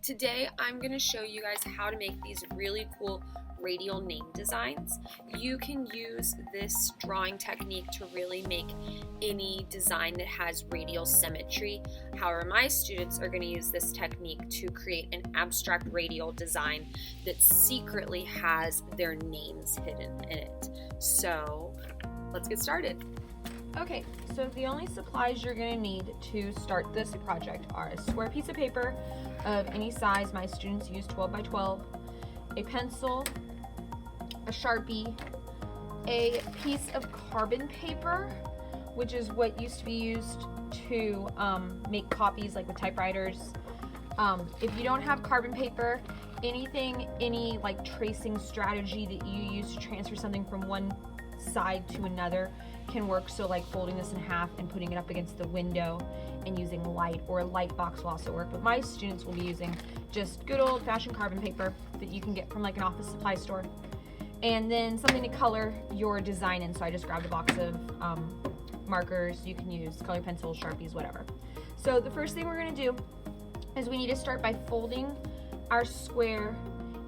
Today I'm going to show you guys how to make these really cool radial name designs. You can use this drawing technique to really make any design that has radial symmetry. However, my students are going to use this technique to create an abstract radial design that secretly has their names hidden in it. So let's get started. Okay, so the only supplies you're going to need to start this project are a square piece of paper of any size. My students use 12 by 12, a pencil, a sharpie, a piece of carbon paper, which is what used to be used to make copies like with typewriters. If you don't have carbon paper, any like tracing strategy that you use to transfer something from one side to another can work. So like folding this in half and putting it up against the window and using light, or a light box will also work. But my students will be using just good old-fashioned carbon paper that you can get from like an office supply store, and then something to color your design in. So I just grabbed a box of markers. You can use colored pencils, Sharpies, whatever. So the first thing we're going to do is we need to start by folding our square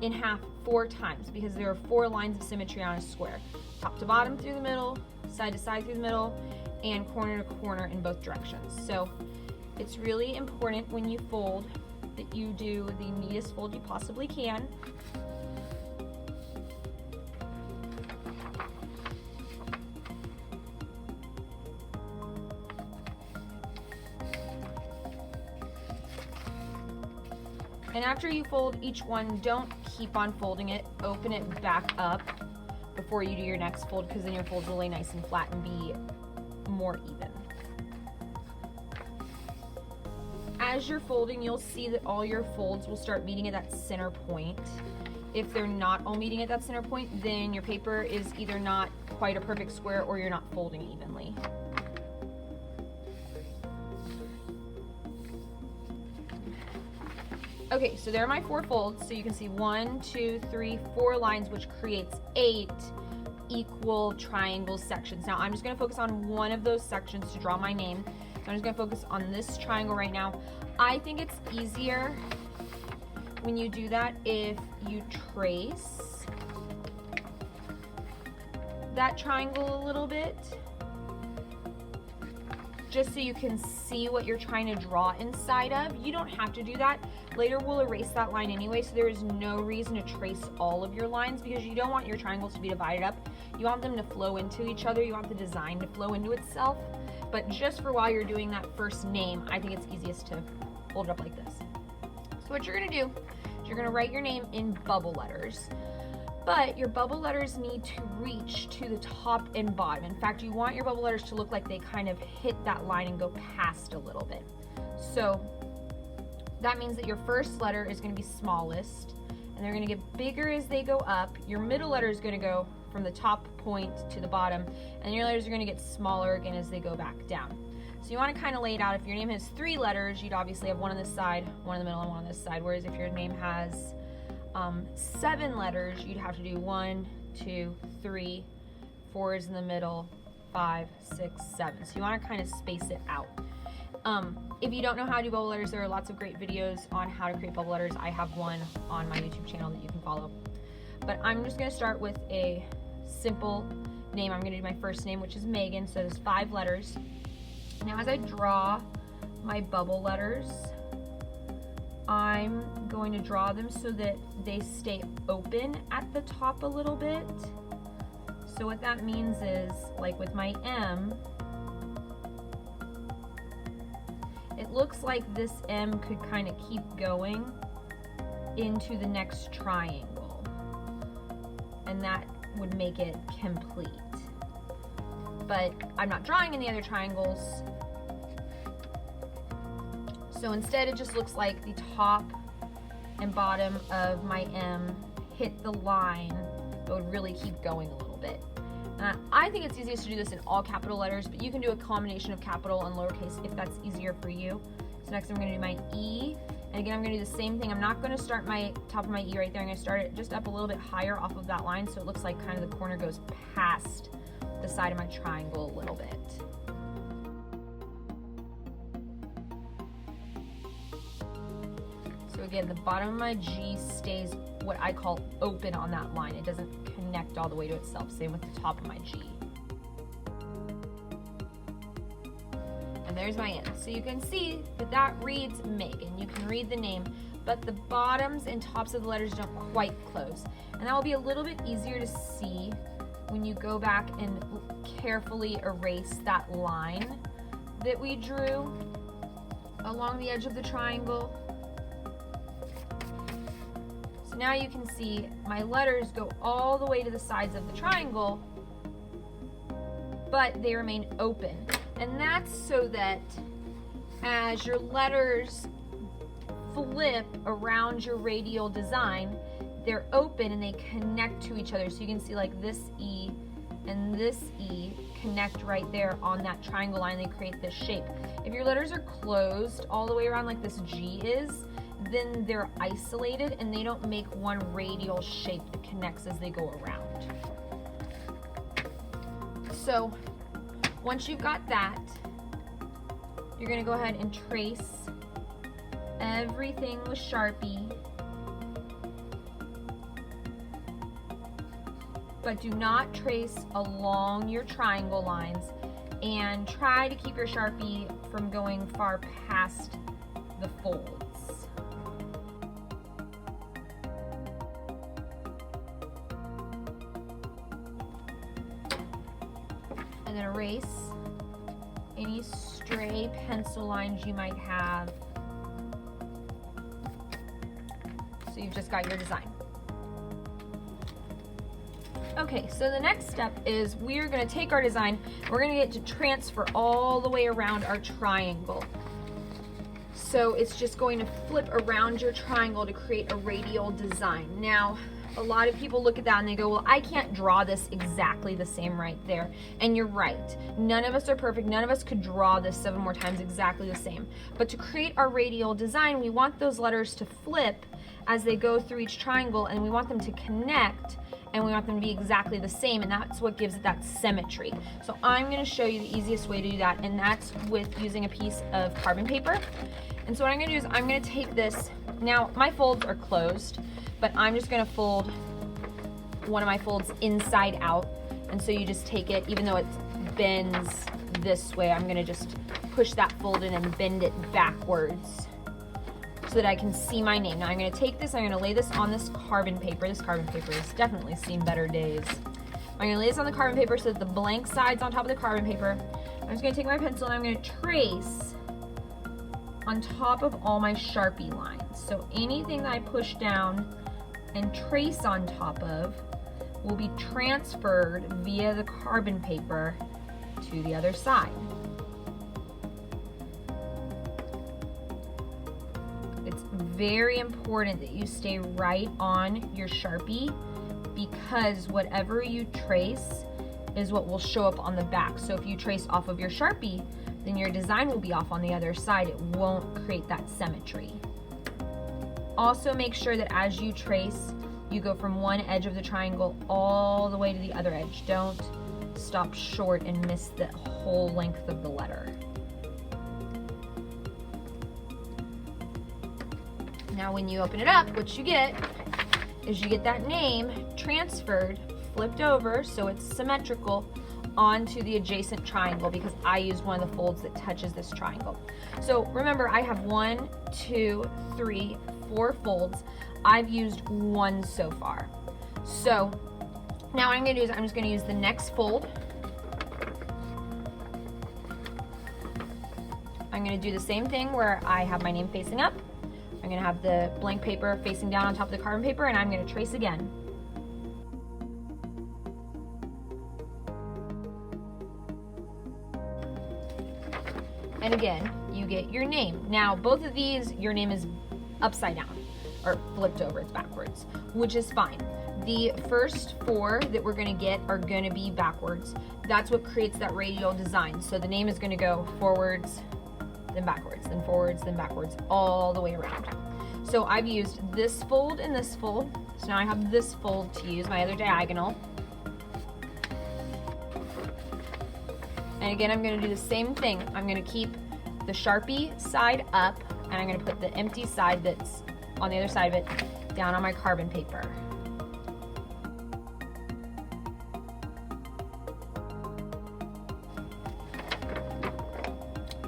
in half 4 times, because there are 4 lines of symmetry on a square: top to bottom through the middle, side to side through the middle, and corner to corner in both directions. So it's really important when you fold that you do the neatest fold you possibly can. And after you fold each one, don't keep on folding it. Open it back up before you do your next fold, because then your folds will lay nice and flat and be more even. As you're folding, you'll see that all your folds will start meeting at that center point. If they're not all meeting at that center point, then your paper is either not quite a perfect square or you're not folding evenly. Okay, so there are my 4 folds. So you can see 1, 2, 3, 4 lines, which creates 8 equal triangle sections. Now I'm just going to focus on one of those sections to draw my name. So I'm just going to focus on this triangle right now. I think it's easier when you do that if you trace that triangle a little bit, just so you can see what you're trying to draw inside of. You don't have to do that. Later we'll erase that line anyway, so there is no reason to trace all of your lines, because you don't want your triangles to be divided up. You want them to flow into each other. You want the design to flow into itself. But just for while you're doing that first name, I think it's easiest to fold it up like this. So what you're gonna do is you're gonna write your name in bubble letters. But your bubble letters need to reach to the top and bottom. In fact, you want your bubble letters to look like they kind of hit that line and go past a little bit. So that means that your first letter is going to be smallest, and they're going to get bigger as they go up. Your middle letter is going to go from the top point to the bottom, and your letters are going to get smaller again as they go back down. So you want to kind of lay it out. If your name has 3 letters, you'd obviously have one on this side, one in the middle, and one on this side. Whereas if your name has 7 letters, you'd have to do 1, 2, 3, 4 is in the middle, 5, 6, 7. So you want to kind of space it out. If you don't know how to do bubble letters, there are lots of great videos on how to create bubble letters. I have one on my YouTube channel that you can follow. But I'm just going to start with a simple name. I'm going to do my first name, which is Megan. So there's 5 letters. Now as I draw my bubble letters, I'm going to draw them so that they stay open at the top a little bit. So what that means is, like with my M, it looks like this M could kind of keep going into the next triangle, and that would make it complete. But I'm not drawing any other triangles, so instead it just looks like the top and bottom of my M hit the line, but would really keep going a little bit. I think it's easiest to do this in all capital letters, but you can do a combination of capital and lowercase if that's easier for you. So next I'm going to do my E, and again I'm going to do the same thing. I'm not going to start my top of my E right there. I'm going to start it just up a little bit higher off of that line, so it looks like kind of the corner goes past the side of my triangle a little bit. again, the bottom of my G stays what I call open on that line. It doesn't connect all the way to itself. Same with the top of my G. And there's my N. So you can see that that reads Meg, and you can read the name, but the bottoms and tops of the letters don't quite close. And that will be a little bit easier to see when you go back and carefully erase that line that we drew along the edge of the triangle. So now you can see my letters go all the way to the sides of the triangle, but they remain open. And that's so that as your letters flip around your radial design, they're open and they connect to each other. So you can see like this E and this E connect right there on that triangle line. They create this shape. If your letters are closed all the way around like this G is, then they're isolated and they don't make one radial shape that connects as they go around. So once you've got that, you're going to go ahead and trace everything with Sharpie. But do not trace along your triangle lines, and try to keep your Sharpie from going far past the folds. And then erase any stray pencil lines you might have. So you've just got your design. Okay, so the next step is we're going to take our design, we're going to get to transfer all the way around our triangle. So it's just going to flip around your triangle to create a radial design. Now, a lot of people look at that and they go, well, I can't draw this exactly the same right there. And you're right. None of us are perfect. None of us could draw this 7 more times exactly the same. But to create our radial design, we want those letters to flip as they go through each triangle, and we want them to connect, and we want them to be exactly the same, and that's what gives it that symmetry. So I'm going to show you the easiest way to do that, and that's with using a piece of carbon paper. And so what I'm going to do is I'm going to take this. Now my folds are closed, but I'm just going to fold one of my folds inside out. And so you just take it, even though it bends this way, I'm going to just push that fold in and bend it backwards so that I can see my name. Now I'm going to take this, I'm going to lay this on this carbon paper. This carbon paper has definitely seen better days. I'm going to lay this on the carbon paper so that the blank side's on top of the carbon paper. I'm just going to take my pencil and I'm going to trace on top of all my Sharpie lines. So anything that I push down and trace on top of will be transferred via the carbon paper to the other side. It's very important that you stay right on your Sharpie, because whatever you trace is what will show up on the back. So if you trace off of your Sharpie, then your design will be off on the other side. It won't create that symmetry. Also make sure that as you trace, you go from one edge of the triangle all the way to the other edge. Don't stop short and miss the whole length of the letter. Now when you open it up, what you get is you get that name transferred, flipped over so it's symmetrical onto the adjacent triangle, because I used one of the folds that touches this triangle. So remember, I have 1, 2, 3, 4 folds. I've used one so far. So now what I'm going to do is I'm just going to use the next fold. I'm going to do the same thing where I have my name facing up. I'm going to have the blank paper facing down on top of the carbon paper, and I'm going to trace again. And again, you get your name. Now, both of these, your name is upside down or flipped over, it's backwards, which is fine. The first 4 that we're going to get are going to be backwards. That's what creates that radial design. So the name is going to go forwards, then backwards, then forwards, then backwards, all the way around. So I've used this fold and this fold. So now I have this fold to use, my other diagonal. And again, I'm going to do the same thing. I'm going to keep the Sharpie side up, and I'm going to put the empty side that's on the other side of it down on my carbon paper.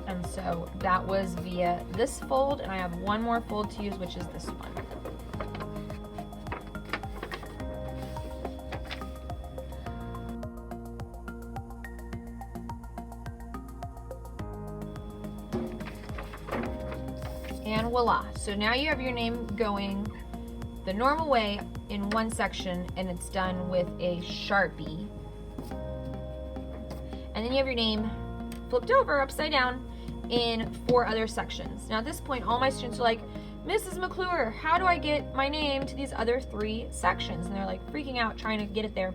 And so that was via this fold, and I have one more fold to use, which is this one. And voila. So now you have your name going the normal way in one section, and it's done with a Sharpie. And then you have your name flipped over upside down in 4 other sections. Now at this point, all my students are like, Mrs. McClure, how do I get my name to these other 3 sections? And they're like freaking out trying to get it there.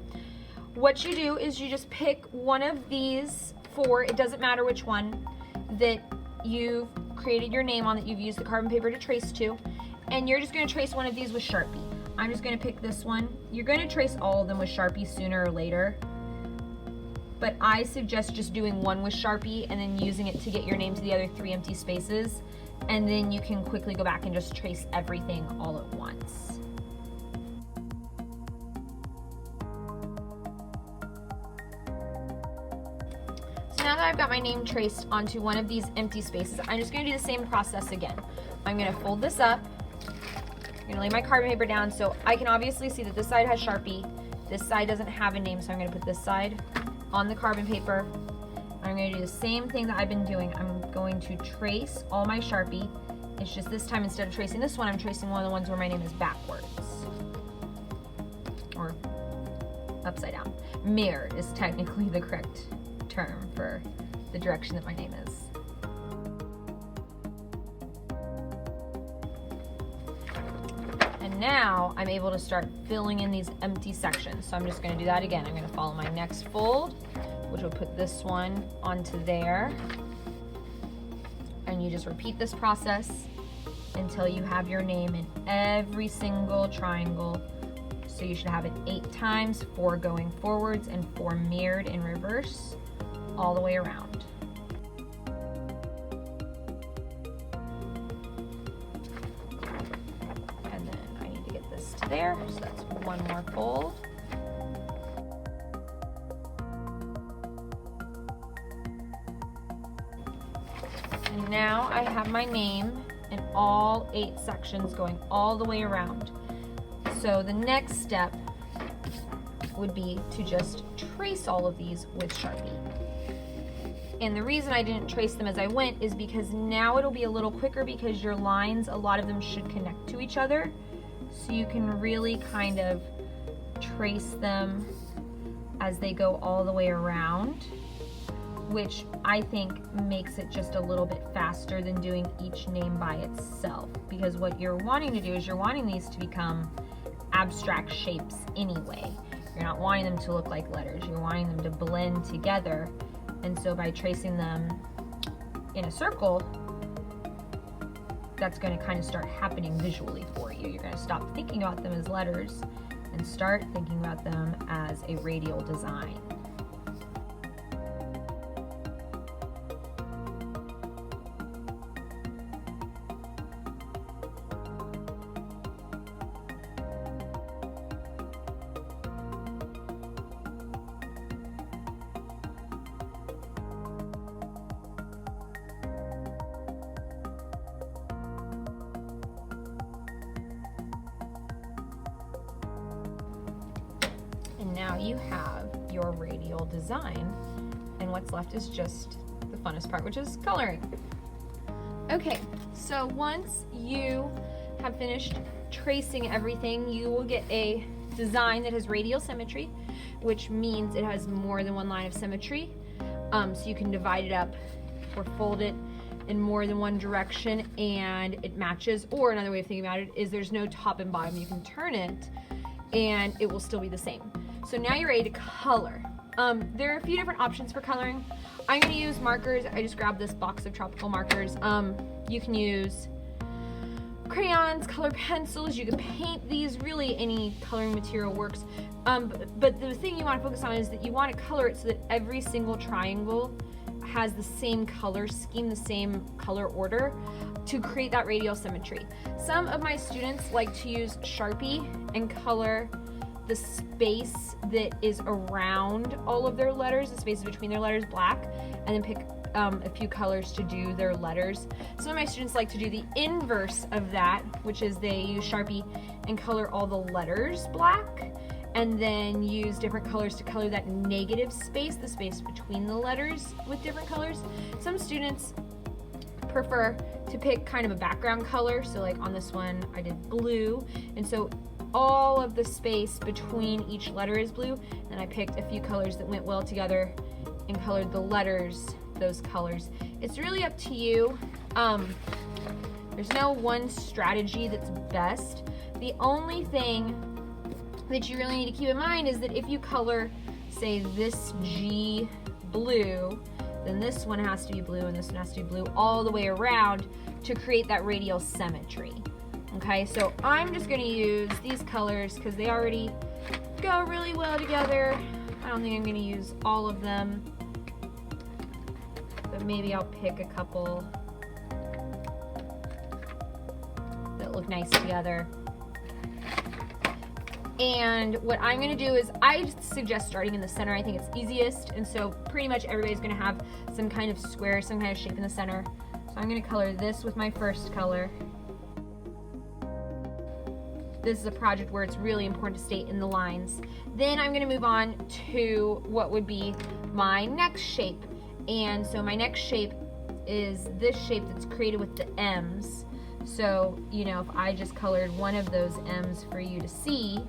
What you do is you just pick one of these 4, it doesn't matter which one, that you've created your name on, that you've used the carbon paper to trace to, and you're just going to trace one of these with Sharpie. I'm just going to pick this one. You're going to trace all of them with Sharpie sooner or later, but I suggest just doing one with Sharpie and then using it to get your name to the other 3 empty spaces, and then you can quickly go back and just trace everything all at once. Now that I've got my name traced onto one of these empty spaces, I'm just going to do the same process again. I'm going to fold this up. I'm going to lay my carbon paper down so I can obviously see that this side has Sharpie. This side doesn't have a name, so I'm going to put this side on the carbon paper. I'm going to do the same thing that I've been doing. I'm going to trace all my Sharpie. It's just this time, instead of tracing this one, I'm tracing one of the ones where my name is backwards. Or upside down. Mirrored is technically the correct term for the direction that my name is. And now I'm able to start filling in these empty sections. So I'm just going to do that again. I'm going to follow my next fold, which will put this one onto there. And you just repeat this process until you have your name in every single triangle. So you should have it 8 times, 4 going forwards and 4 mirrored in reverse, all the way around. And then I need to get this to there, so that's one more fold. And now I have my name in all 8 sections going all the way around. So the next step would be to just trace all of these with Sharpie. And the reason I didn't trace them as I went is because now it'll be a little quicker, because your lines, a lot of them should connect to each other. So you can really kind of trace them as they go all the way around, which I think makes it just a little bit faster than doing each name by itself. Because what you're wanting to do is you're wanting these to become abstract shapes anyway. You're not wanting them to look like letters. You're wanting them to blend together. And so by tracing them in a circle, that's going to kind of start happening visually for you. You're going to stop thinking about them as letters and start thinking about them as a radial design. Now you have your radial design, and what's left is just the funnest part, which is coloring. Okay, so once you have finished tracing everything, you will get a design that has radial symmetry, which means it has more than one line of symmetry. So you can divide it up or fold it in more than one direction and it matches. Or another way of thinking about it is there's no top and bottom. You can turn it and it will still be the same. So now you're ready to color. There are a few different options for coloring. I'm going to use markers. I just grabbed this box of tropical markers. You can use crayons, color pencils. You can paint these. Really, any coloring material works. But the thing you want to focus on is that you want to color it so that every single triangle has the same color scheme, the same color order. to create that radial symmetry. Some of my students like to use Sharpie and color the space that is around all of their letters, the spaces between their letters, black, and then pick a few colors to do their letters. Some of my students like to do the inverse of that, which is they use Sharpie and color all the letters black, and then use different colors to color that negative space, the space between the letters, with different colors. Some students prefer to pick kind of a background color, so like on this one I did blue, and so all of the space between each letter is blue, and I picked a few colors that went well together and colored the letters those colors. It's really up to you. There's no one strategy that's best. The only thing that you really need to keep in mind is that if you color, say, this G blue, then this one has to be blue and this one has to be blue all the way around to create that radial symmetry. Okay, so I'm just going to use these colors because they already go really well together. I don't think I'm going to use all of them, but maybe I'll pick a couple that look nice together. And what I'm going to do is I suggest starting in the center. I think it's easiest, and so pretty much everybody's going to have some kind of square, some kind of shape in the center. So I'm going to color this with my first color. This is a project where it's really important to stay in the lines. Then I'm going to move on to what would be my next shape. And so my next shape is this shape that's created with the M's. So, you know, if I just colored one of those M's for you to see,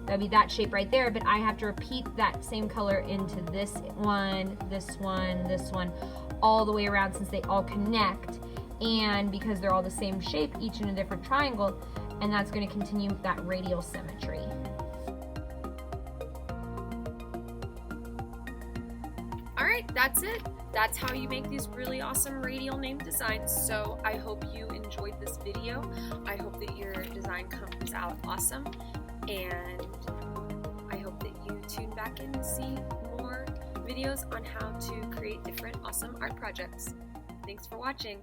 that'd be that shape right there, but I have to repeat that same color into this one, this one, this one, all the way around since they all connect. And because they're all the same shape, each in a different triangle, and that's going to continue that radial symmetry. All right, that's it. That's how you make these really awesome radial name designs. So I hope you enjoyed this video. I hope that your design comes out awesome, and I hope that you tune back in and see more videos on how to create different awesome art projects. Thanks for watching.